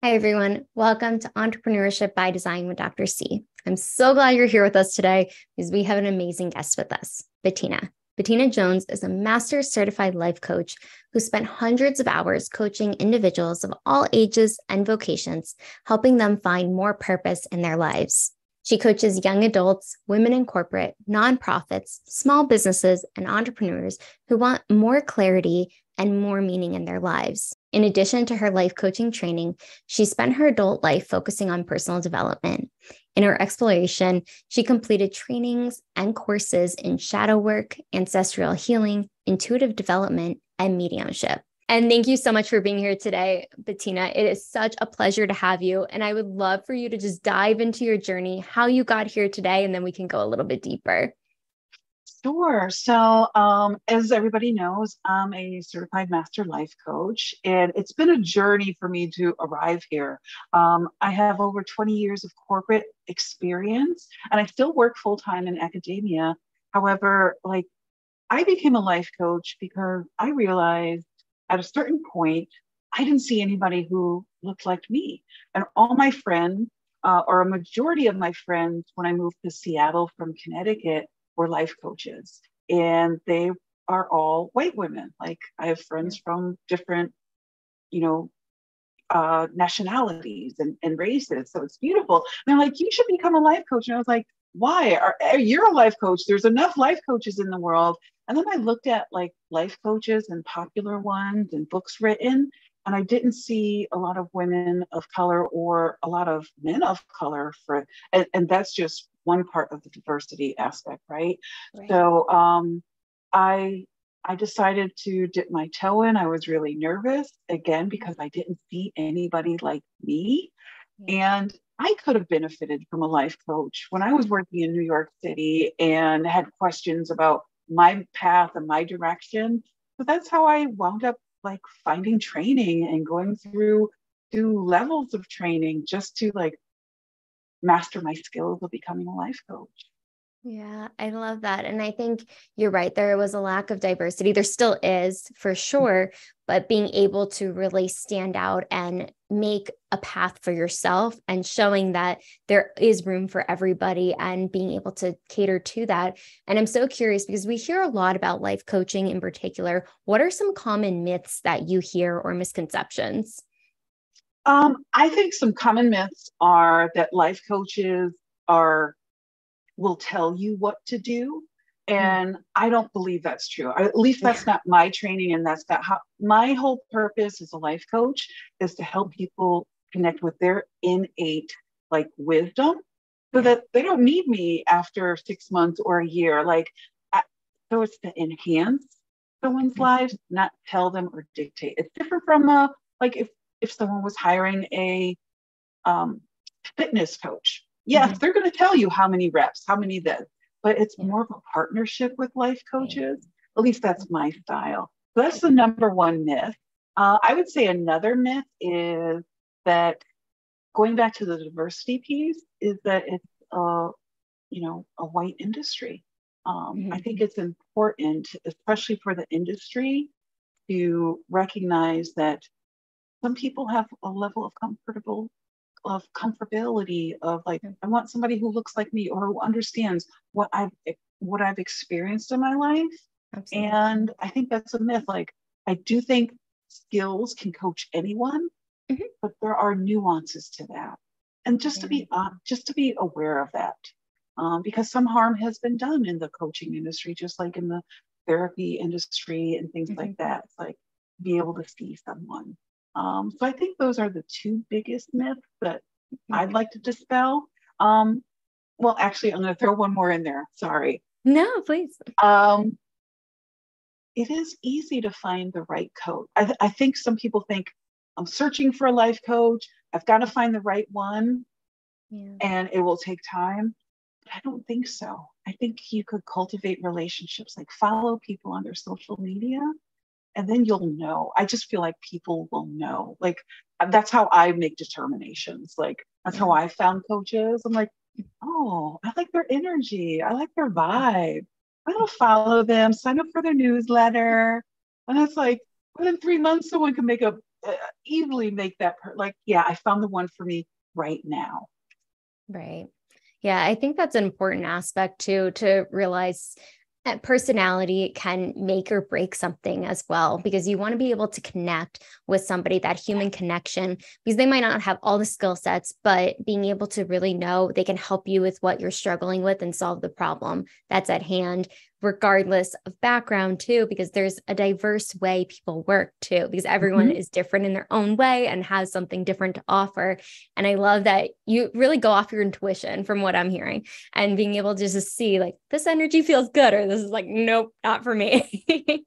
Hi, everyone. Welcome to Entrepreneurship by Design with Dr. C. I'm so glad you're here with us today because we have an amazing guest with us, Bettina. Bettina Jones is a master's certified life coach who spent hundreds of hours coaching individuals of all ages and vocations, helping them find more purpose in their lives. She coaches young adults, women in corporate, nonprofits, small businesses, and entrepreneurs who want more clarity and more meaning in their lives. In addition to her life coaching training, she spent her adult life focusing on personal development. In her exploration, she completed trainings and courses in shadow work, ancestral healing, intuitive development, and mediumship. And thank you so much for being here today, Bettina. It is such a pleasure to have you. And I would love for you to just dive into your journey, how you got here today, and then we can go a little bit deeper. Sure. So, as everybody knows, I'm a certified master life coach, and it's been a journey for me to arrive here. I have over 20 years of corporate experience, and I still work full time in academia. However, I became a life coach because I realized at a certain point, I didn't see anybody who looked like me. And all my friends, or a majority of my friends, when I moved to Seattle from Connecticut, were life coaches. And they are all white women. Like I have friends from different, you know, nationalities and races. So it's beautiful. And they're like, you should become a life coach. And I was like, why? You're a life coach. There's enough life coaches in the world. And then I looked at like life coaches and popular ones and books written, and I didn't see a lot of women of color or a lot of men of color and that's just one part of the diversity aspect, right? Right. So I I decided to dip my toe in. I was really nervous again because I didn't see anybody like me. And I could have benefited from a life coach when I was working in New York City and had questions about my path and my direction. So that's how I wound up like finding training and going through 2 levels of training just to like master my skills of becoming a life coach. Yeah, I love that. And I think you're right. There was a lack of diversity. There still is for sure, but being able to really stand out and make a path for yourself and showing that there is room for everybody and being able to cater to that. And I'm so curious because we hear a lot about life coaching in particular. What are some common myths that you hear or misconceptions? I think some common myths are that life coaches are will tell you what to do. And I don't believe that's true. At least that's not my training. And that's not how my whole purpose as a life coach is to help people connect with their innate like wisdom so that they don't need me after 6 months or a year. So it's to enhance someone's lives, not tell them or dictate. It's different from like if someone was hiring a um, fitness coach. Yes, they're going to tell you how many reps, how many this, but it's more of a partnership with life coaches. At least that's my style. So that's the number one myth. I would say another myth is that going back to the diversity piece is that it's a white industry. I think it's important, especially for the industry, to recognize that some people have a level of comfortability of like I want somebody who looks like me or who understands what I've experienced in my life. Absolutely. And I think that's a myth. Like I do think skills can coach anyone, but there are nuances to that. And just to be aware of that, because some harm has been done in the coaching industry, just like in the therapy industry and things like that. It's like be able to see someone. So I think those are the two biggest myths that I'd like to dispel. Well, actually, I'm going to throw one more in there. Sorry. No, please. It is easy to find the right coach. I think some people think I'm searching for a life coach. I've got to find the right one, and it will take time. But I don't think so. I think you could cultivate relationships, like follow people on their social media, and then you'll know. I just feel like people will know. Like that's how I make determinations. Like that's how I found coaches. I'm like, oh, I like their energy. I like their vibe. I'm gonna follow them, sign up for their newsletter. And it's like within 3 months, someone can make a easily make that like, yeah, I found the one for me right now. Right. Yeah, I think that's an important aspect too, to realize that personality can make or break something as well, because you want to be able to connect with somebody, that human connection, because they might not have all the skill sets, but being able to really know they can help you with what you're struggling with and solve the problem that's at hand, regardless of background too, because there's a diverse way people work too, because everyone is different in their own way and has something different to offer. And I love that you really go off your intuition from what I'm hearing, and being able to just see like, this energy feels good, or this is like, nope, not for me.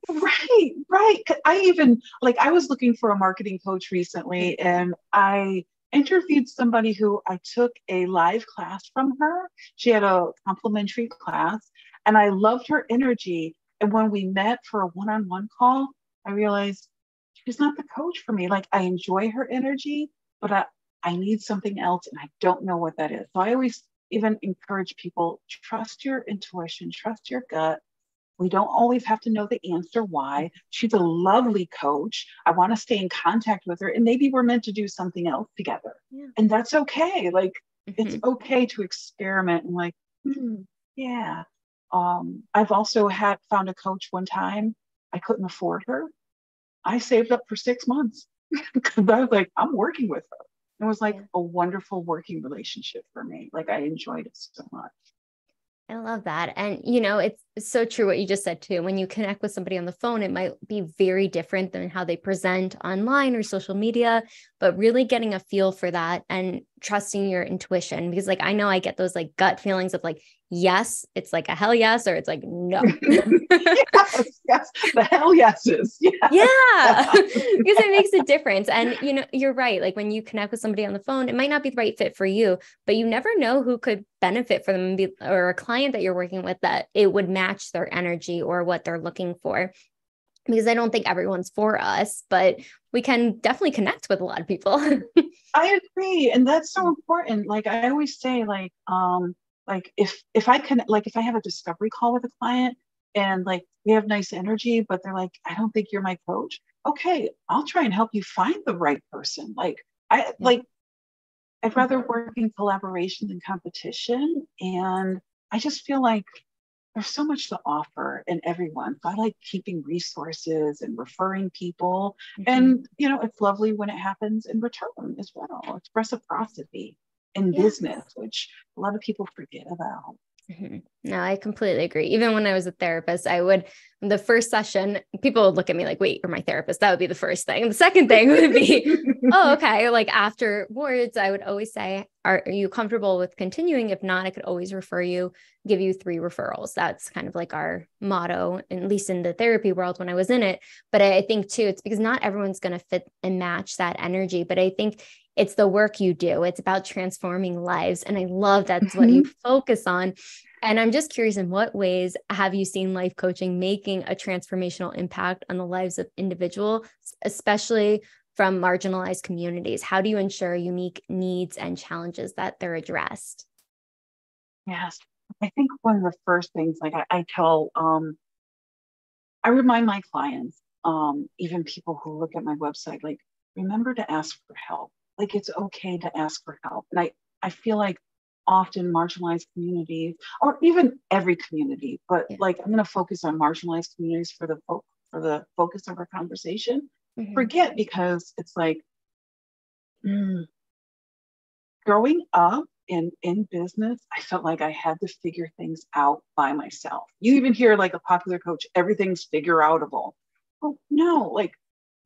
Right. I even like, I was looking for a marketing coach recently, and I interviewed somebody who I took a live class from her. She had a complimentary class, and I loved her energy. And when we met for a one-on-one call, I realized she's not the coach for me. Like, I enjoy her energy, but I need something else, and I don't know what that is. So I always even encourage people, trust your intuition, trust your gut. We don't always have to know the answer why. She's a lovely coach. I want to stay in contact with her, and maybe we're meant to do something else together. Yeah. And that's okay. Like, it's okay to experiment and like, yeah. I've also found a coach one time. I couldn't afford her. I saved up for 6 months because I was like, I'm working with her. It was like a wonderful working relationship for me. Like, I enjoyed it so much. I love that. And, it's so true what you just said too. When you connect with somebody on the phone, it might be very different than how they present online or social media, but really getting a feel for that and trusting your intuition. Because like, I know I get those like gut feelings of like, yes, it's like a hell yes, or it's like, no. yes, the hell yeses. Yes. Yeah, because it makes a difference. And, you're right. Like when you connect with somebody on the phone, it might not be the right fit for you, but you never know who could benefit from them, or a client that you're working with, that it would match their energy or what they're looking for. Because I don't think everyone's for us, but we can definitely connect with a lot of people. I agree. And that's so important. Like I always say, like if I can, like if I have a discovery call with a client and like we have nice energy, but they're like, I don't think you're my coach. Okay, I'll try and help you find the right person. Like I'd rather work in collaboration than competition. And I just feel like there's so much to offer in everyone. So I like keeping resources and referring people. And, it's lovely when it happens in return as well. It's reciprocity in business, which a lot of people forget about. No, I completely agree. Even when I was a therapist, the first session, people would look at me like, wait, you're my therapist. That would be the first thing. The second thing would be, oh, okay. Like afterwards, I would always say, are you comfortable with continuing? If not, I could always give you 3 referrals. That's kind of like our motto, at least in the therapy world when I was in it. But I think too, it's because not everyone's going to fit and match that energy. But I think it's the work you do. It's about transforming lives. And I love that's what you focus on. And I'm just curious, in what ways have you seen life coaching making a transformational impact on the lives of individuals, especially from marginalized communities? How do you ensure unique needs and challenges that they're addressed? Yes. I think one of the first things, like I remind my clients, even people who look at my website, like, remember to ask for help. Like, it's okay to ask for help. And I feel like often marginalized communities, or even every community, but like I'm going to focus on marginalized communities for the focus of our conversation. Forget, because it's like growing up in business, I felt like I had to figure things out by myself. You even hear like a popular coach, everything's figure outable. Well, no, like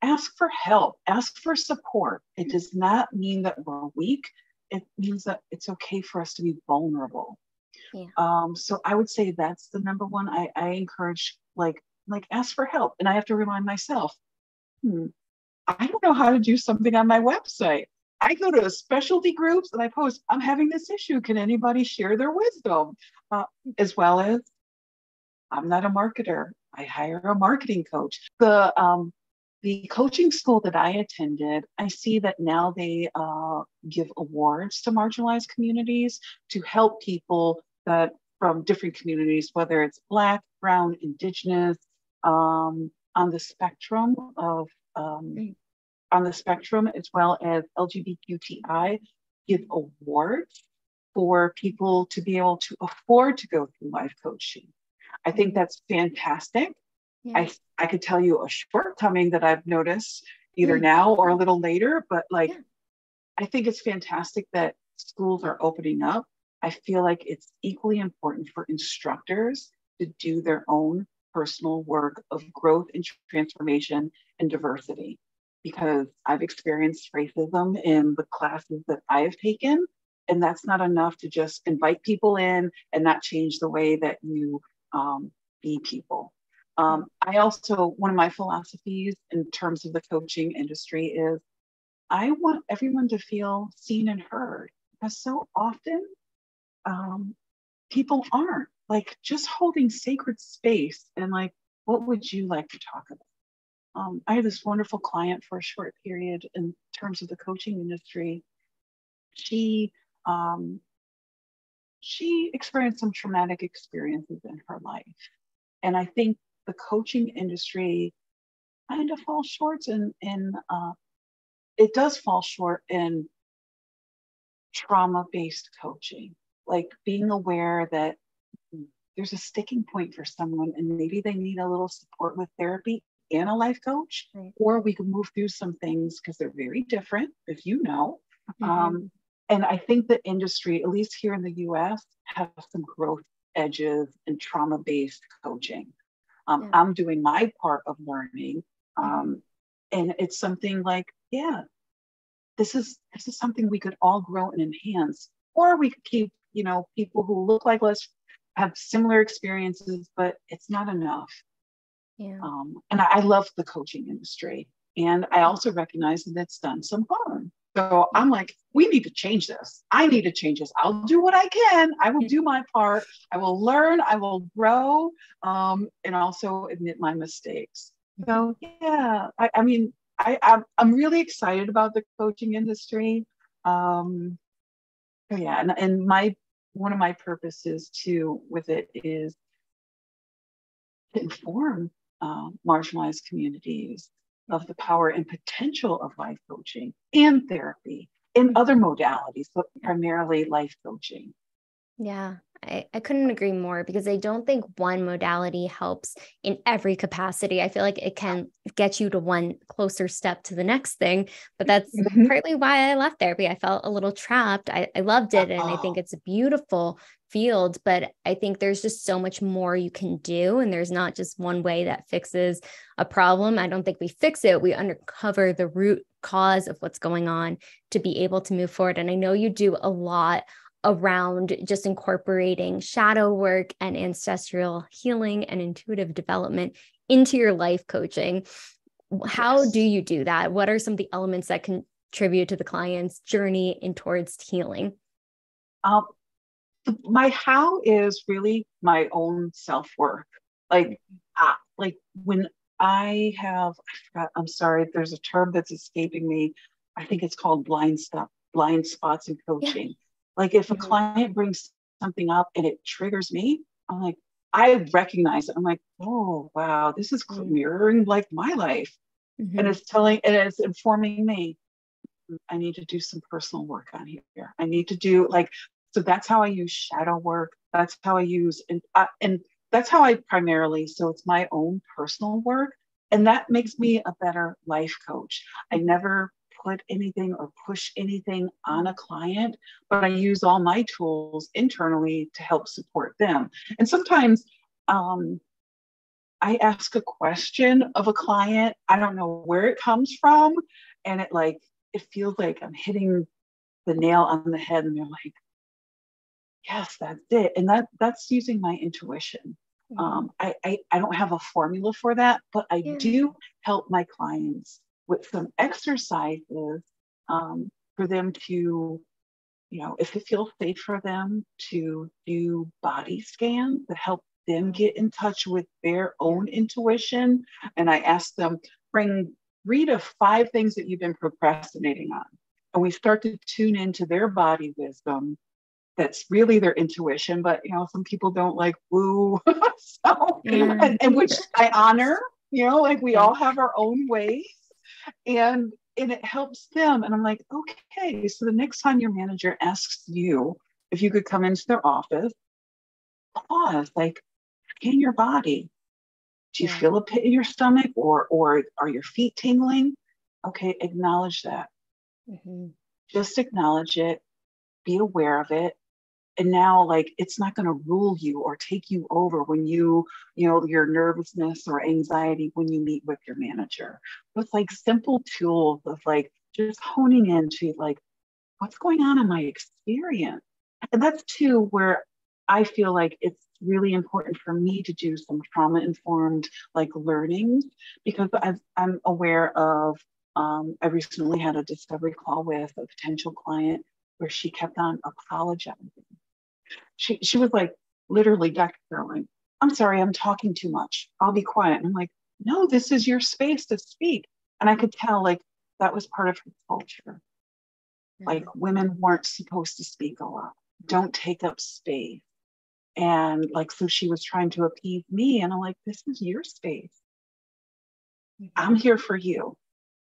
ask for help, ask for support. It does not mean that we're weak. It means that it's okay for us to be vulnerable. So I would say that's the number one. I encourage like ask for help. And I have to remind myself, I don't know how to do something on my website. I go to specialty groups and I post, I'm having this issue. Can anybody share their wisdom? As well as, I'm not a marketer. I hire a marketing coach. The coaching school that I attended, I see that now they give awards to marginalized communities to help people that from different communities, whether it's Black, Brown, Indigenous, on the spectrum of on the spectrum, as well as LGBTQI, give awards for people to be able to afford to go through life coaching. I think that's fantastic. Yeah. I could tell you a shortcoming that I've noticed either now or a little later, but like, I think it's fantastic that schools are opening up. I feel like it's equally important for instructors to do their own personal work of growth and transformation and diversity, because I've experienced racism in the classes that I've taken, and that's not enough to just invite people in and not change the way that you be people. I also, one of my philosophies in terms of the coaching industry is I want everyone to feel seen and heard, because so often people aren't. Like, just holding sacred space and like, what would you like to talk about? I had this wonderful client for a short period in terms of the coaching industry. She experienced some traumatic experiences in her life. And I think the coaching industry kind of falls short it does fall short in trauma-based coaching, like being aware that there's a sticking point for someone and maybe they need a little support with therapy and a life coach, or we can move through some things because they're very different, if you know. And I think the industry, at least here in the US, has some growth edges in trauma-based coaching. I'm doing my part of learning. And it's something like, this is something we could all grow and enhance, or we could keep, people who look like us, have similar experiences, but it's not enough. And I love the coaching industry. And I also recognize that it's done some harm. So I'm like, we need to change this. I need to change this. I'll do what I can. I will do my part. I will learn. I will grow, and also admit my mistakes. So I'm really excited about the coaching industry. And one of my purposes too with it is to inform marginalized communities of the power and potential of life coaching and therapy and other modalities, but primarily life coaching. Yeah, I couldn't agree more, because I don't think one modality helps in every capacity. I feel like it can get you to one closer step to the next thing, but that's partly why I left therapy. I felt a little trapped. I loved it, and I think it's a beautiful field, but I think there's just so much more you can do, and there's not just one way that fixes a problem. I don't think we fix it. We uncover the root cause of what's going on to be able to move forward. And I know you do a lot around just incorporating shadow work and ancestral healing and intuitive development into your life coaching. How do you do that? What are some of the elements that contribute to the client's journey in towards healing? My how is really my own self-work. Like when I forgot, I'm sorry, there's a term that's escaping me. I think it's called blind spots in coaching. Like if a client brings something up and it triggers me, I'm like, I recognize it. I'm like, oh, wow, this is mirroring like my life. And it's informing me, I need to do some personal work on here. I need to do so that's how I use shadow work. That's how I use, and that's how I primarily, so it's my own personal work. And that makes me a better life coach. I never put anything or push anything on a client, but I use all my tools internally to help support them. And sometimes I ask a question of a client, I don't know where it comes from, and it feels like I'm hitting the nail on the head, and they're like, yes, that's it. And that's using my intuition. I don't have a formula for that, but I do help my clients with some exercises for them to, if it feels safe for them to do body scans that help them get in touch with their own intuition. And I ask them, read of 5 things that you've been procrastinating on. And we start to tune into their body wisdom. That's really their intuition, but some people don't like woo. And which I honor, we all have our own ways. And and it helps them. And I'm like, okay, so the next time your manager asks you if you could come into their office, pause, like, scan your body. Do you feel a pit in your stomach, or are your feet tingling? Okay, acknowledge that. Just acknowledge it, be aware of it. And now, like, it's not going to rule you or take you over when you know, your nervousness or anxiety when you meet with your manager. With like simple tools of like just honing into like, what's going on in my experience? And that's too where I feel like it's really important for me to do some trauma informed like learning, because I'm aware of, I recently had a discovery call with a potential client where she kept on apologizing. She was like, literally, Dr. Caroline, I'm sorry, I'm talking too much. I'll be quiet. And I'm like, no, this is your space to speak. And I could tell like that was part of her culture. Like women weren't supposed to speak a lot. Don't take up space. And like, so she was trying to appease me. And I'm like, this is your space. I'm here for you.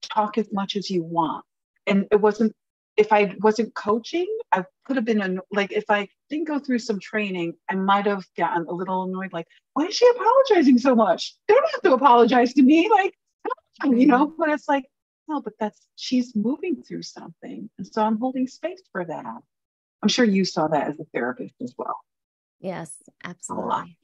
Talk as much as you want. And it wasn't, if I wasn't coaching, I could have been, like, if I didn't go through some training, I might have gotten a little annoyed, like, why is she apologizing so much? You don't have to apologize to me. Like, you know, but it's like, no, but she's moving through something. And so I'm holding space for that. I'm sure you saw that as a therapist as well. Yes, absolutely.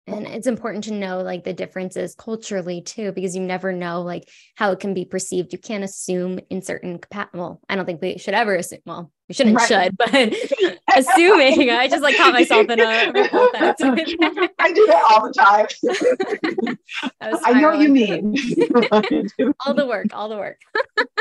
And it's important to know like the differences culturally too, because you never know like how it can be perceived. You can't assume in certain well, I don't think we should ever assume. Well, we shouldn't, but assuming, I just like caught myself in a ripple effect. I do that all the time. I know what you mean. all the work.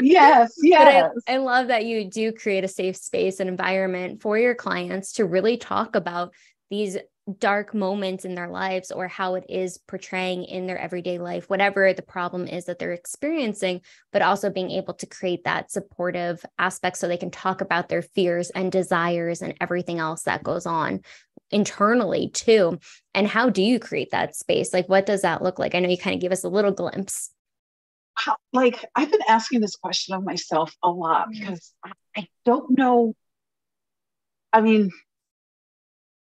Yes. But I love that you do create a safe space and environment for your clients to really talk about these dark moments in their lives, or how it is portraying in their everyday life, whatever the problem is that they're experiencing, but also being able to create that supportive aspect so they can talk about their fears and desires and everything else that goes on internally too. And how do you create that space? Like, what does that look like? I know you kind of gave us a little glimpse. Like, I've been asking this question of myself a lot because I don't know. I mean,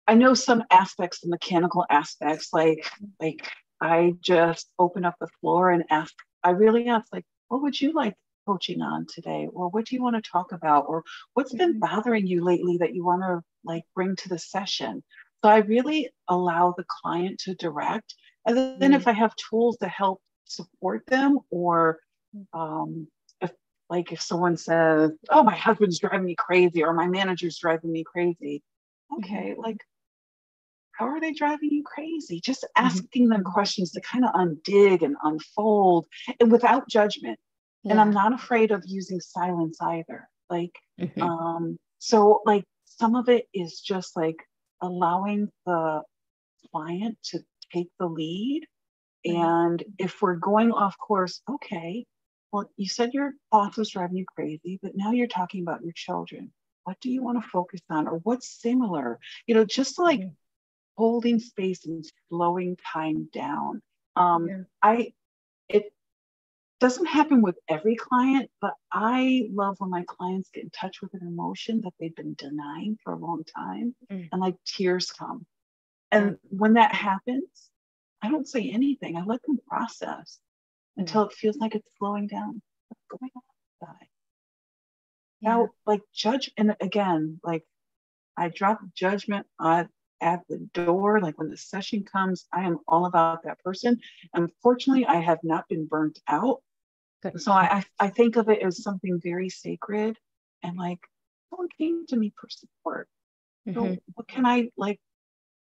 I know some aspects, the mechanical aspects, like I just open up the floor and I really ask, like, what would you like coaching on today? Or what do you want to talk about? Or what's been bothering you lately that you want to like bring to the session? So I really allow the client to direct. And then if I have tools to help support them, or if someone says, oh, my husband's driving me crazy, or my manager's driving me crazy. Okay, like, how are they driving you crazy? Just asking them questions to kind of undig and unfold, and without judgment. And I'm not afraid of using silence either. Like, so like some of it is just like allowing the client to take the lead. And if we're going off course, okay, well, you said your boss was driving you crazy, but now you're talking about your children. What do you want to focus on? Or what's similar? You know, just like holding space and slowing time down. It doesn't happen with every client, but I love when my clients get in touch with an emotion that they've been denying for a long time, and like tears come. And when that happens, I don't say anything. I let them process until it feels like it's slowing down. What's going on inside? Now, like and again, like I drop judgment at the door. Like when the session comes, I am all about that person. Unfortunately, I have not been burnt out. So I think of it as something very sacred, and like someone came to me for support. So what can I like?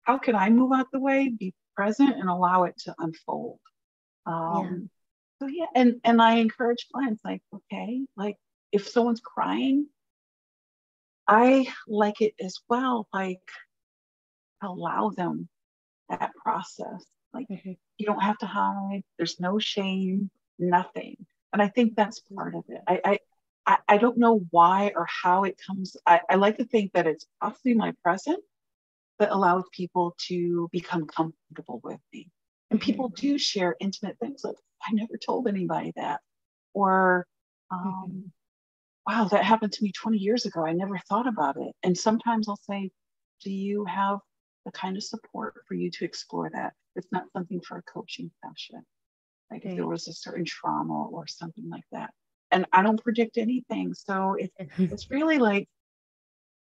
How can I move out the way, be present, and allow it to unfold? So and I encourage clients, like, okay, like if someone's crying, I like it as well. Like, allow them that process. Like, you don't have to hide. There's no shame, nothing. And I think that's part of it. I don't know why or how it comes. I like to think that it's possibly my presence that allows people to become comfortable with me. And people do share intimate things like, I never told anybody that. Or um, wow, that happened to me 20 years ago. I never thought about it. And sometimes I'll say, do you have the kind of support for you to explore that? It's not something for a coaching session. Like if there was a certain trauma or something like that. And I don't predict anything. So it's really like,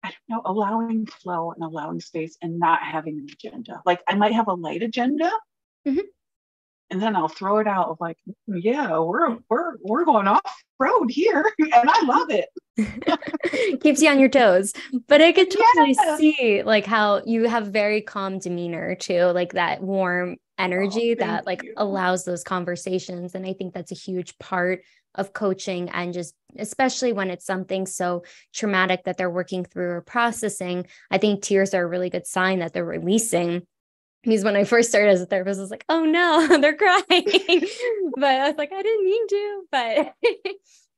I don't know, allowing flow and allowing space and not having an agenda. Like I might have a light agenda, Mhm. and then I'll throw it out of like, yeah, we're going off road here, and I love it. Keeps you on your toes. But I could totally Yes. see like how you have very calm demeanor too, like that warm energy that like You. allows those conversations. And I think that's a huge part of coaching, and just especially when it's something so traumatic that they're working through or processing. I think tears are a really good sign that they're releasing. Because when I first started as a therapist, I was like, oh no, they're crying. But I was like, I didn't mean to. But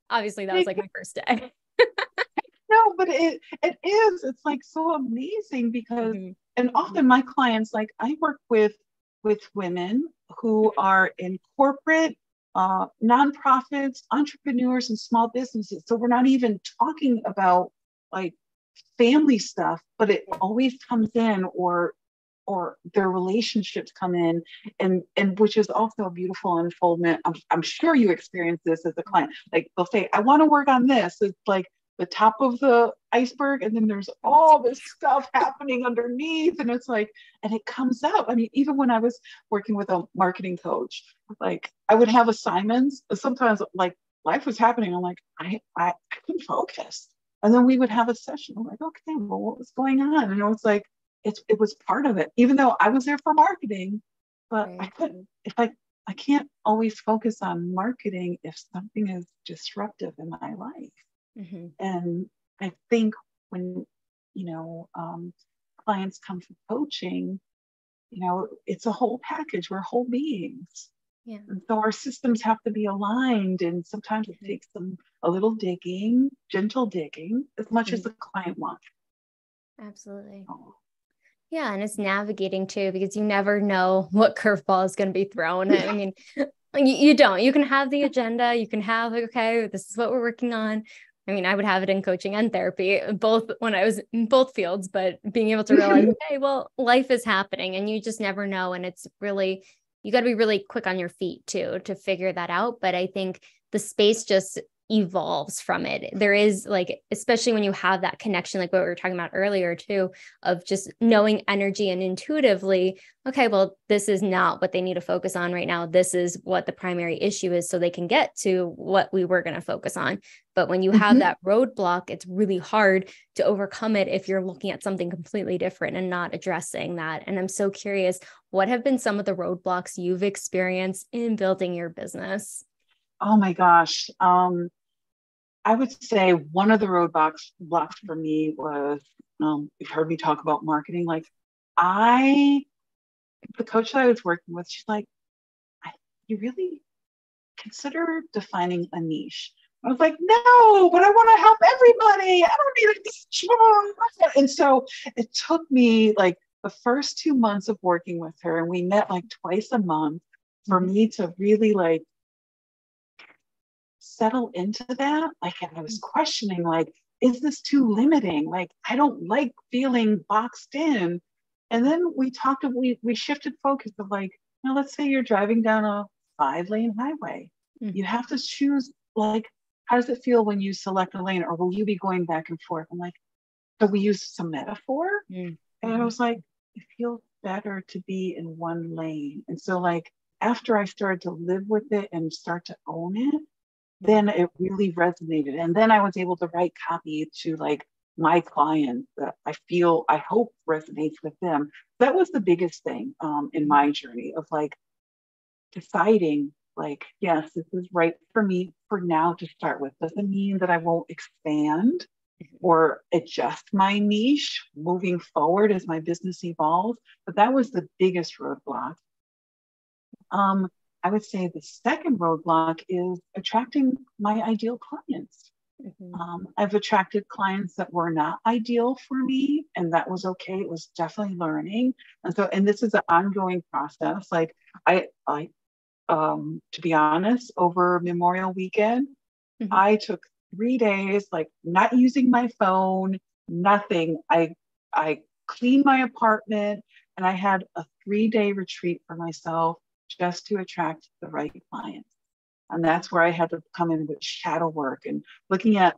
obviously that was like my first day. No, but it is. It's like so amazing because, and often my clients, like I work with women who are in corporate, nonprofits, entrepreneurs, and small businesses. So we're not even talking about like family stuff, but it always comes in, or their relationships come in, and which is also a beautiful unfoldment. I'm sure you experience this as a client. Like they'll say, I want to work on this. It's like the top of the iceberg, and then there's all this stuff happening underneath, and it's like, and it comes out. I mean, even when I was working with a marketing coach, like I would have assignments. Sometimes like life was happening. I'm like, I couldn't focus. And then we would have a session. I'm like, okay, well, what was going on? And it was like, it was part of it, even though I was there for marketing, but I couldn't, if I can't always focus on marketing if something is disruptive in my life. And I think when, clients come for coaching, it's a whole package. We're whole beings. Yeah. And so our systems have to be aligned. And sometimes it takes a little digging, gentle digging, as much as the client wants. Absolutely. Yeah. And it's navigating too, because you never know what curveball is going to be thrown. I mean, you don't. You can have the agenda. You can have like, okay, this is what we're working on. I mean, I would have it in coaching and therapy, both when I was in both fields, but being able to realize, okay, well, life is happening and you just never know. And it's really, you got to be really quick on your feet too, to figure that out. But I think the space just evolves from it. There is like, especially when you have that connection, like what we were talking about earlier too, of just knowing energy and intuitively, okay, well, this is not what they need to focus on right now. This is what the primary issue is, so they can get to what we were going to focus on. But when you have that roadblock, it's really hard to overcome it if you're looking at something completely different and not addressing that. And I'm so curious, what have been some of the roadblocks you've experienced in building your business? Oh my gosh. I would say one of the roadblocks for me was, you've heard me talk about marketing. Like the coach that I was working with, she's like, you really consider defining a niche. I was like, no, but I want to help everybody. I don't need a niche. And so it took me like the first 2 months of working with her, and we met like twice a month, for me to really like settle into that. Like, and I was questioning, like, is this too limiting? Like, I don't like feeling boxed in. And then we shifted focus of like, let's say you're driving down a 5-lane highway. You have to choose, like, how does it feel when you select a lane, or will you be going back and forth? I'm like, so we used some metaphor. And I was like, it feels better to be in one lane. And so like, after I started to live with it and start to own it, then it really resonated. And then I was able to write copy to like my clients that I hope resonates with them. That was the biggest thing in my journey of like deciding like, yes, this is right for me for now to start with. Doesn't mean that I won't expand or adjust my niche moving forward as my business evolves. But that was the biggest roadblock. I would say the second roadblock is attracting my ideal clients. I've attracted clients that were not ideal for me, and that was okay. It was definitely learning. And this is an ongoing process. Like I to be honest, over Memorial Weekend, I took 3 days, like not using my phone, nothing. I cleaned my apartment and I had a 3-day retreat for myself just to attract the right clients. And that's where I had to come in with shadow work and looking at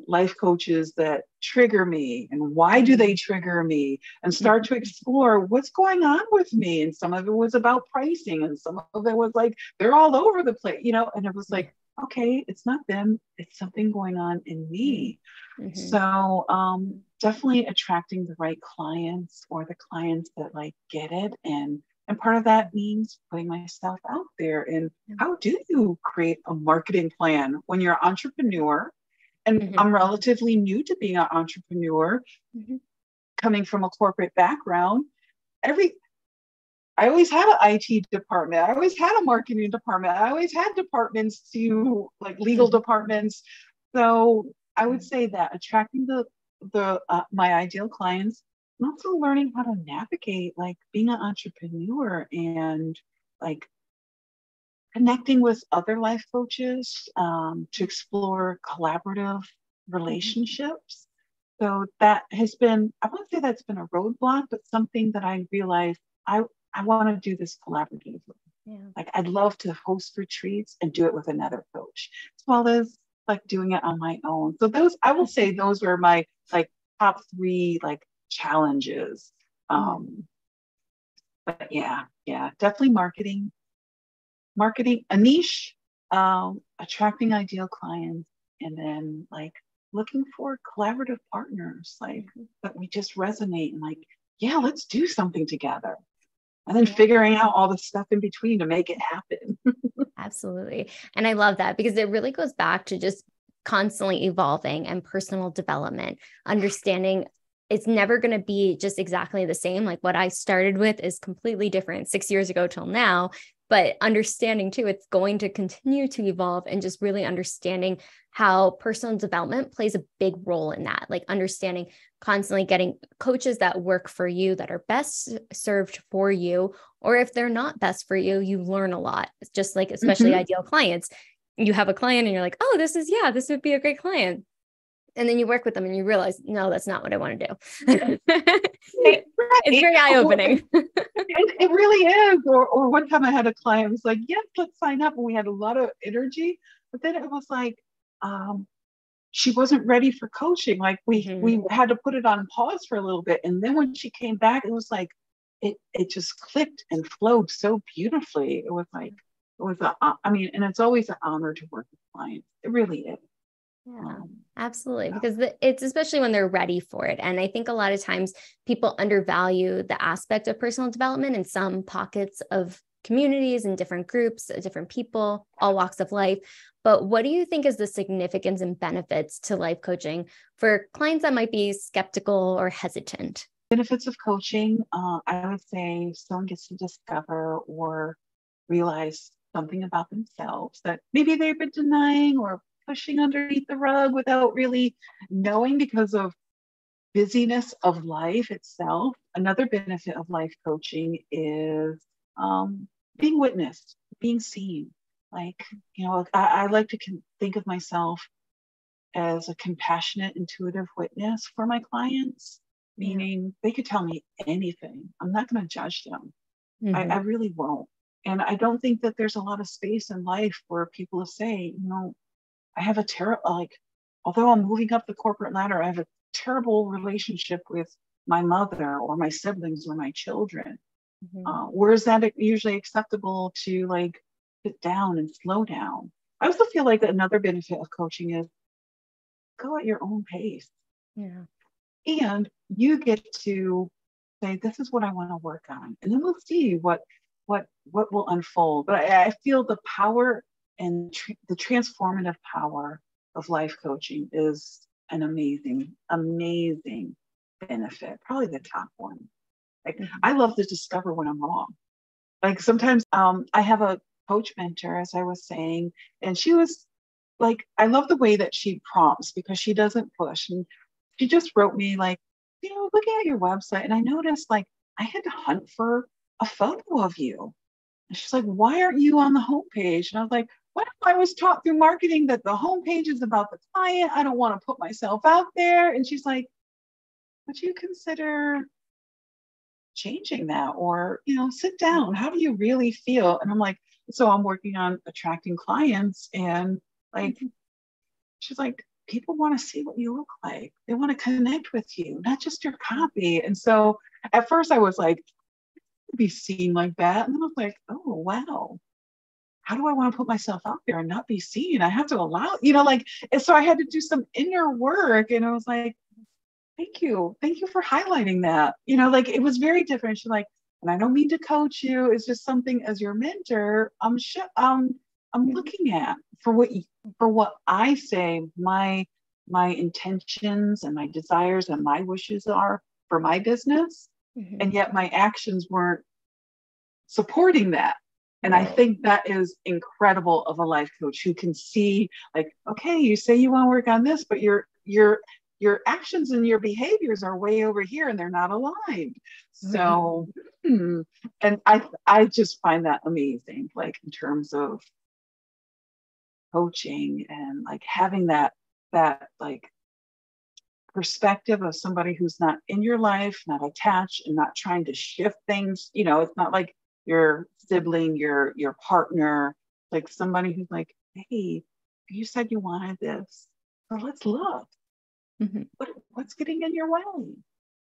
life coaches that trigger me and why do they trigger me, and start to explore what's going on with me. And some of it was about pricing and some of it was like, they're all over the place, and it was like, okay, it's not them, it's something going on in me. So definitely attracting the right clients, or the clients that like get it. And part of that means putting myself out there. And how do you create a marketing plan when you're an entrepreneur? And I'm relatively new to being an entrepreneur, coming from a corporate background. I always had an IT department. I always had a marketing department. I always had departments to like legal departments. So I would say that attracting my ideal clients, and also learning how to navigate like being an entrepreneur, and like connecting with other life coaches to explore collaborative relationships. So that has been, I wouldn't say that's been a roadblock, but something that I realized I want to do this collaboratively. Like I'd love to host retreats and do it with another coach, as well as like doing it on my own. So I will say those were my like top 3 like challenges. But yeah, definitely marketing, a niche, attracting ideal clients, and then like looking for collaborative partners, like that we just resonate and like, yeah, let's do something together. And then figuring out all the stuff in between to make it happen. Absolutely. And I love that, because it really goes back to just constantly evolving and personal development, understanding it's never going to be just exactly the same. Like what I started with is completely different 6 years ago till now, but understanding too, it's going to continue to evolve, and just really understanding how personal development plays a big role in that. Like understanding, constantly getting coaches that work for you, that are best served for you, or if they're not best for you, you learn a lot. It's just like, especially ideal clients, you have a client and you're like, oh, this would be a great client. And then you work with them and you realize, no, that's not what I want to do. It's very eye-opening. It really is. Or one time I had a client who was like, yes, let's sign up. And we had a lot of energy. But then it was like, she wasn't ready for coaching. Like we had to put it on pause for a little bit. And then when she came back, it was like, it just clicked and flowed so beautifully. It was like, and it's always an honor to work with clients. It really is. Yeah, absolutely. Because it's especially when they're ready for it. And I think a lot of times people undervalue the aspect of personal development in some pockets of communities and different groups, different people, all walks of life. But what do you think is the significance and benefits to life coaching for clients that might be skeptical or hesitant? Benefits of coaching, I would say someone gets to discover or realize something about themselves that maybe they've been denying or pushing underneath the rug without really knowing, because of busyness of life itself. Another benefit of life coaching is being witnessed, being seen. Like, I like to think of myself as a compassionate, intuitive witness for my clients, meaning they could tell me anything. I'm not going to judge them. I really won't. And I don't think that there's a lot of space in life for people to say, I have a terrible, although I'm moving up the corporate ladder, I have a terrible relationship with my mother or my siblings or my children. Where is that usually acceptable to sit down and slow down? I also feel like another benefit of coaching is go at your own pace. Yeah. And you get to say, this is what I want to work on. And then we'll see what will unfold. But I feel the power and the transformative power of life coaching is an amazing, amazing benefit. Probably the top one. I love to discover when I'm wrong. Sometimes I have a coach mentor, as I was saying, and she was I love the way that she prompts, because she doesn't push. And she just wrote me looking at your website, and I noticed I had to hunt for a photo of you. And she's like, why aren't you on the homepage? And I was like, well, I was taught through marketing that the homepage is about the client. I don't want to put myself out there. And she's like, would you consider changing that? Or, sit down. How do you really feel? And I'm like, so I'm working on attracting clients. And like, she's like, people want to see what you look like. They want to connect with you, not just your copy. And so at first I was like, be seen like that. And then I was like, oh, wow. How do I want to put myself out there and not be seen? I have to allow, and so I had to do some inner work. And I was like, thank you. Thank you for highlighting that. It was very different. She's like, and I don't mean to coach you. It's just something as your mentor, I'm looking at for what I say, my intentions and my desires and my wishes are for my business. Mm-hmm. And yet my actions weren't supporting that. And I think that is incredible of a life coach who can see, like, okay, you say you want to work on this, but your actions and your behaviors are way over here and they're not aligned. So, and I just find that amazing, like in terms of coaching and like having that like perspective of somebody who's not in your life, not attached and not trying to shift things. It's not like your sibling, your partner, like somebody who's like, hey, you said you wanted this, so let's look. Mm-hmm. What's getting in your way?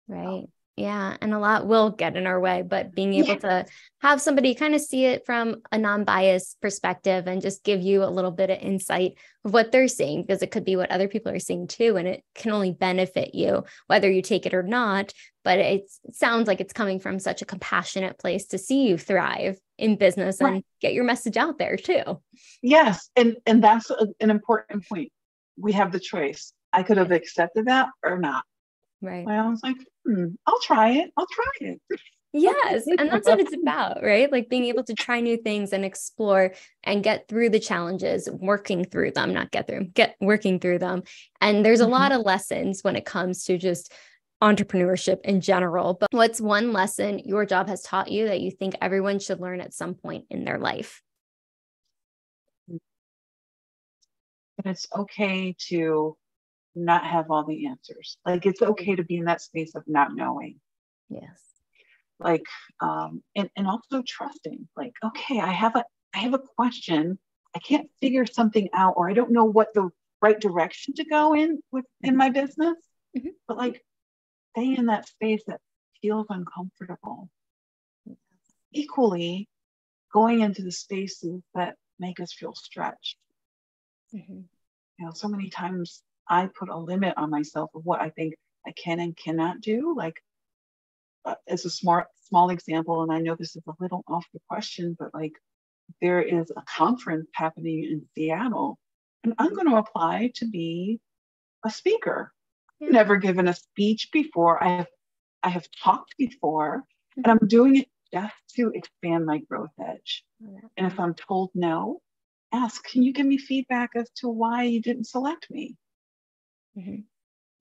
Right. Yeah. And a lot will get in our way, but being able to have somebody kind of see it from a non-biased perspective and just give you a little bit of insight of what they're seeing, because it could be what other people are seeing too. And it can only benefit you, whether you take it or not. But it sounds like it's coming from such a compassionate place to see you thrive in business and get your message out there too. Yes. And that's an important point. We have the choice. I could have accepted that or not. Right. Well, I was like, I'll try it. Yes. And that's what it's about, right? Like being able to try new things and explore and get through the challenges, working through them, working through them. And there's a lot of lessons when it comes to just entrepreneurship in general. But what's one lesson your job has taught you that you think everyone should learn at some point in their life? But it's okay to not have all the answers. Like it's okay to be in that space of not knowing. Yes. Like, and also trusting, like, okay, I have a question. I can't figure something out, or I don't know what the right direction to go in my business, but like stay in that space that feels uncomfortable. Equally, going into the spaces that make us feel stretched. So many times I put a limit on myself of what I think I can and cannot do. Like, as a small example, and I know this is a little off the question, but like there is a conference happening in Seattle, and I'm going to apply to be a speaker. I've never given a speech before. I have talked before, and I'm doing it just to expand my growth edge. And if I'm told no, ask, can you give me feedback as to why you didn't select me?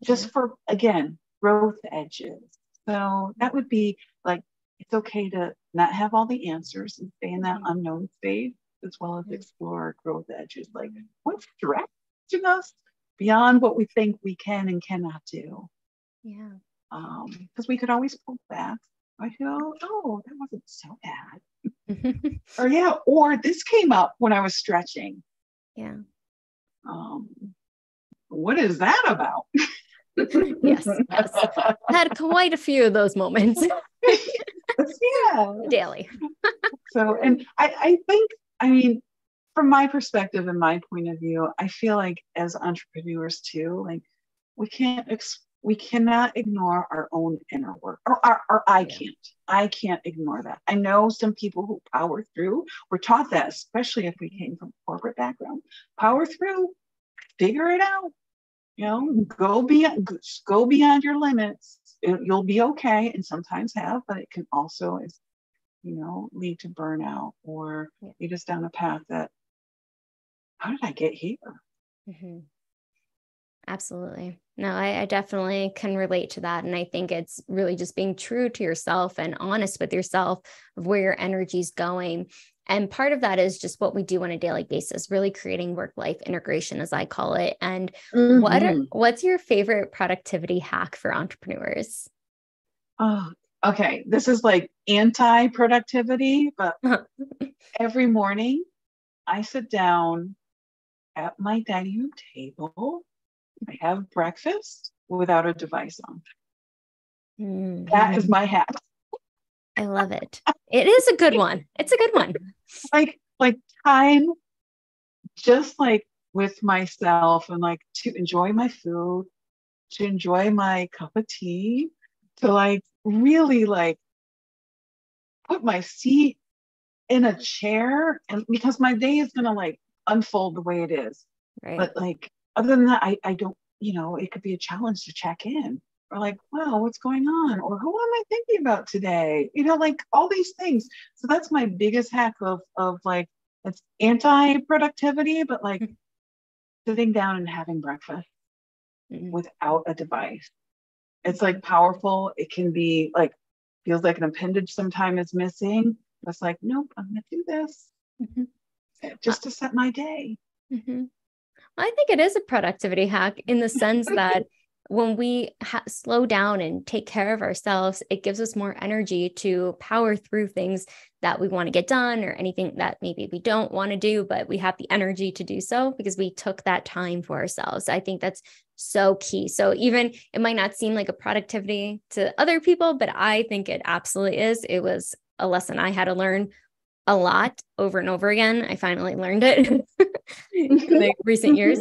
Just for, again, growth edges. So that would be like, it's okay to not have all the answers and stay in that unknown space, as well as explore growth edges. Like, what's stretching us beyond what we think we can and cannot do? Yeah. Because we could always pull back. I feel, oh, that wasn't so bad. Or this came up when I was stretching. Yeah. What is that about? Yes. I had quite a few of those moments. Daily. So, and I think, I mean, from my perspective and my point of view, I feel like as entrepreneurs too, like we cannot ignore our own inner work, or I can't ignore that. I know some people who power through. We're taught that, especially if we came from a corporate background, power through, figure it out. Go beyond your limits. You'll be okay, and sometimes but it can also, lead to burnout or lead us down a path that, how did I get here? Absolutely. No, I definitely can relate to that. And I think it's really just being true to yourself and honest with yourself of where your energy is going. And part of that is just what we do on a daily basis, really creating work-life integration, as I call it. And what's your favorite productivity hack for entrepreneurs? Oh, okay. This is like anti-productivity, but every morning I sit down at my dining room table. I have breakfast without a device on. That is my hack. I love it. It is a good one. It's a good one. Like time, just like with myself, and like to enjoy my food, to enjoy my cup of tea, to like really like put my seat in a chair, and because my day is gonna like unfold the way it is. Right. But like other than that, I don't, it could be a challenge to check in, or like, wow, what's going on? Or who am I thinking about today? Like all these things. So that's my biggest hack of like, it's anti-productivity, but like sitting down and having breakfast without a device. It's like powerful. It can be like, feels like an appendage sometime is missing. It's like, nope, I'm going to do this just to set my day. I think it is a productivity hack in the sense that when we slow down and take care of ourselves, it gives us more energy to power through things that we want to get done, or anything that maybe we don't want to do, but we have the energy to do so because we took that time for ourselves. I think that's so key. So even it might not seem like a productivity to other people, but I think it absolutely is. It was a lesson I had to learn a lot over and over again. I finally learned it in the recent years.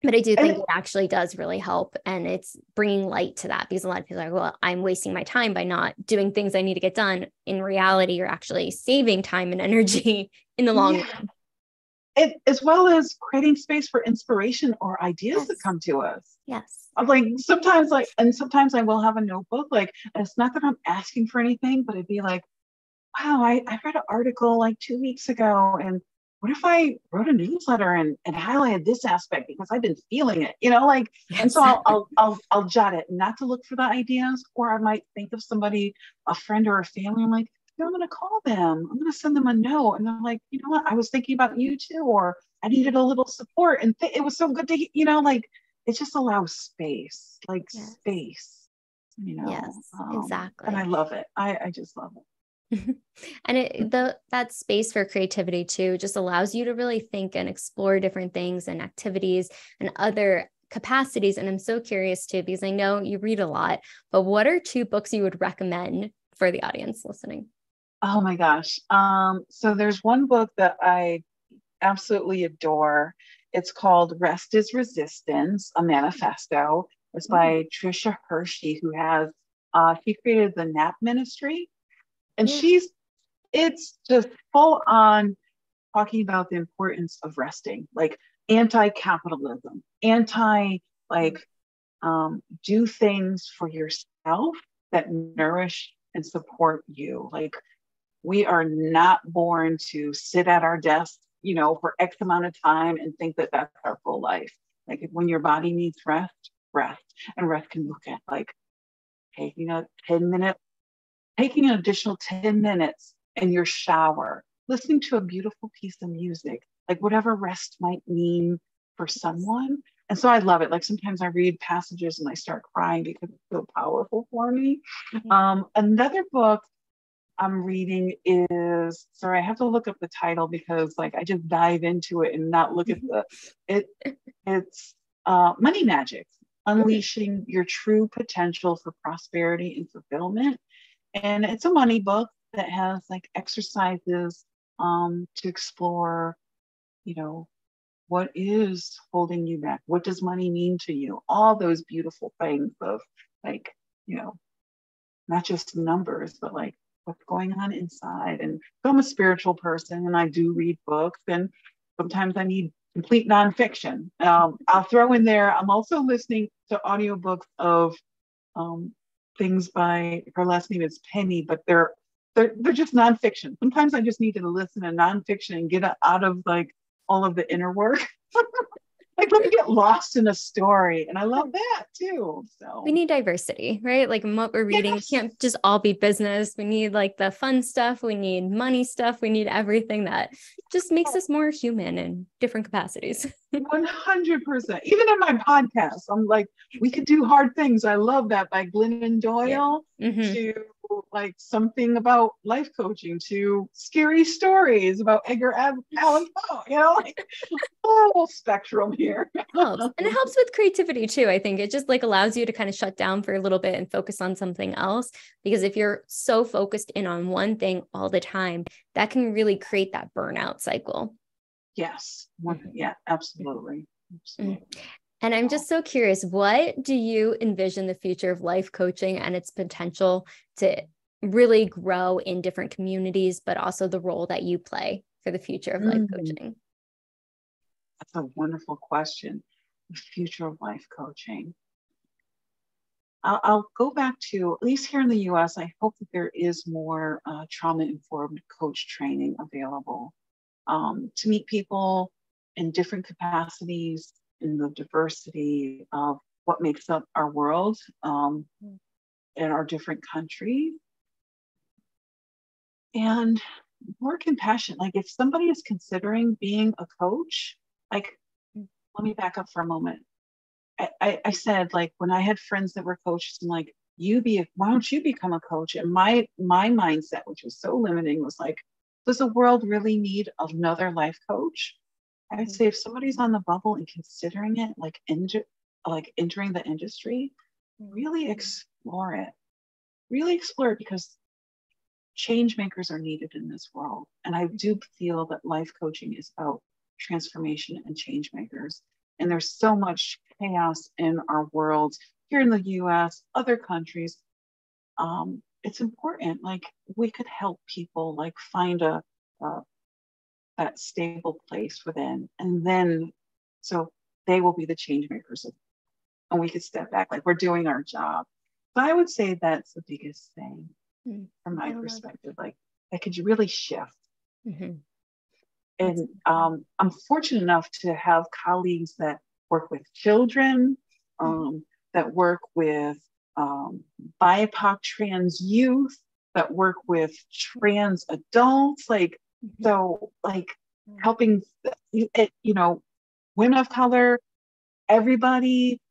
But I do think it actually does really help. And it's bringing light to that, because a lot of people are like, well, I'm wasting my time by not doing things I need to get done. In reality, you're actually saving time and energy in the long run. As well as creating space for inspiration or ideas that come to us. Yes. Like sometimes I will have a notebook. Like, it's not that I'm asking for anything, but it'd be like, wow, I read an article like 2 weeks ago, and what if I wrote a newsletter and highlighted this aspect because I've been feeling it, like, yes. And so I'll jot it, not to look for the ideas, or I might think of somebody, a friend or a family. I'm like, I'm going to call them. I'm going to send them a note. And they're like, you know what? I was thinking about you too, or I needed a little support. And it was so good to, like, it just allows space, like space, Yes, exactly. And I love it. I just love it. And that space for creativity too just allows you to really think and explore different things and activities and other capacities. And I'm so curious too, because I know you read a lot, but what are 2 books you would recommend for the audience listening? Oh my gosh. So there's one book that I absolutely adore. It's called Rest is Resistance, a Manifesto. It's by Tricia Hershey, who she created the NAP ministry. And it's just full on talking about the importance of resting, like anti-capitalism, do things for yourself that nourish and support you. Like, we are not born to sit at our desks, for X amount of time and think that that's our full life. Like, when your body needs rest. And rest can look at like taking a 10-minute, taking an additional 10 minutes in your shower, listening to a beautiful piece of music, like whatever rest might mean for someone. And so I love it. Like, sometimes I read passages and I start crying because it's so powerful for me. Another book I'm reading is, sorry, I have to look up the title because like I just dive into it and not look at it's Money Magic, Unleashing Your True Potential for Prosperity and Fulfillment. And it's a money book that has like exercises to explore, what is holding you back? What does money mean to you? All those beautiful things of like, not just numbers, but like what's going on inside. And so I'm a spiritual person and I do read books, and sometimes I need complete nonfiction. I'll throw in there, I'm also listening to audiobooks of things by, her last name is Penny, but they're just nonfiction. Sometimes I just need to listen to nonfiction and get out of like all of the inner work. Like, let me get lost in a story. And I love that too. So we need diversity, right? Like in what we're reading, it can't just all be business. We need like the fun stuff. We need money stuff. We need everything that just makes us more human in different capacities. 100%. Even in my podcast, I'm like, we could do hard things. I love that, by Glennon Doyle to like something about life coaching, to scary stories about Edgar Allan Poe, like whole spectrum here. Helps. And it helps with creativity too. I think it just like allows you to kind of shut down for a little bit and focus on something else. Because if you're so focused in on one thing all the time, that can really create that burnout cycle. Yes. Yeah, absolutely. And I'm just so curious, what do you envision the future of life coaching and its potential to really grow in different communities, but also the role that you play for the future of life coaching? That's a wonderful question. The future of life coaching. I'll go back to, at least here in the US, I hope that there is more trauma-informed coach training available to meet people in different capacities, in the diversity of what makes up our world in our different countries. And more compassion. Like if somebody is considering being a coach, like, let me back up for a moment. I said, like, when I had friends that were coaches, I'm like, why don't you become a coach? And my mindset, which was so limiting, was like, does the world really need another life coach? I'd say if somebody's on the bubble and considering it, like entering the industry, really explore it. Really explore it, because change makers are needed in this world. And I do feel that life coaching is about transformation and change makers. And there's so much chaos in our world here in the US, other countries. It's important, like we could help people like find that stable place within, and then so they will be the change makers, and we could step back like we're doing our job. But I would say that's the biggest thing from my perspective, like that could really shift. And I'm fortunate enough to have colleagues that work with children, that work with BIPOC trans youth, that work with trans adults, like, so like helping, women of color, everybody.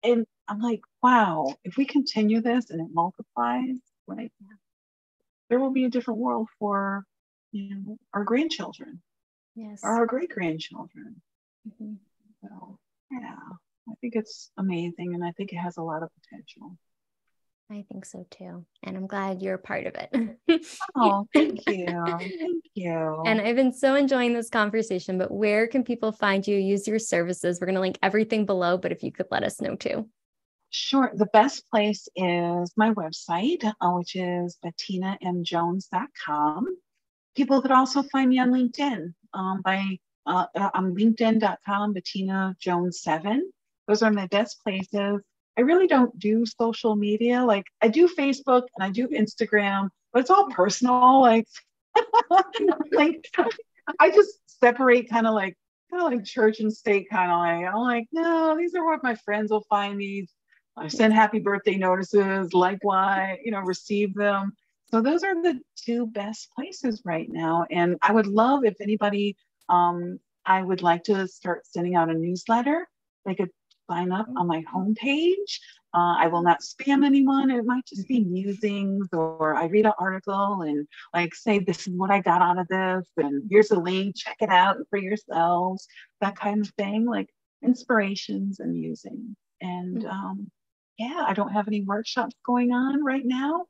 And I'm like, wow, if we continue this and it multiplies, like there will be a different world for our grandchildren, or our great-grandchildren. So yeah, I think it's amazing, and I think it has a lot of potential. I think so too. And I'm glad you're a part of it. Oh, thank you. Thank you. And I've been so enjoying this conversation, but where can people find you, use your services? We're going to link everything below, but if you could let us know too. Sure. The best place is my website, which is bettinamjones.com. People could also find me on LinkedIn on linkedin.com, Bettina Jones 7. Those are my best places. I really don't do social media. Like I do Facebook and I do Instagram, but it's all personal. Like, like I just separate kind of like church and state kind of like. I'm like, no, these are what my friends will find these. I send happy birthday notices, likewise, receive them. So those are the two best places right now. And I would love if anybody, I would like to start sending out a newsletter. They could sign up on my homepage. I will not spam anyone. It might just be musings, or I read an article and like say, this is what I got out of this, and here's a link, check it out for yourselves, that kind of thing, like inspirations and musings. And yeah, I don't have any workshops going on right now,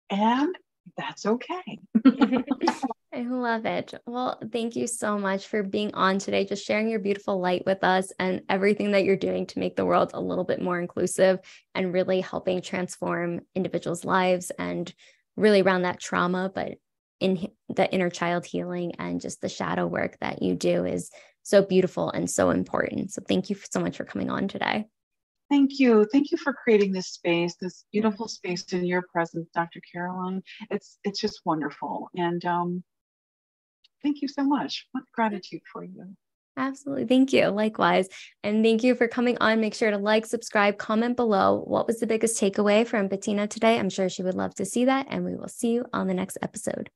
and that's okay. I love it. Well, thank you so much for being on today, just sharing your beautiful light with us and everything that you're doing to make the world a little bit more inclusive and really helping transform individuals' lives, and really around that trauma, but in the inner child healing and just the shadow work that you do is so beautiful and so important. So thank you so much for coming on today. Thank you. Thank you for creating this space, this beautiful space in your presence, Dr. Caroline. It's just wonderful. And thank you so much. Much gratitude for you. Absolutely. Thank you. Likewise. And thank you for coming on. Make sure to like, subscribe, comment below. What was the biggest takeaway from Bettina today? I'm sure she would love to see that. And we will see you on the next episode.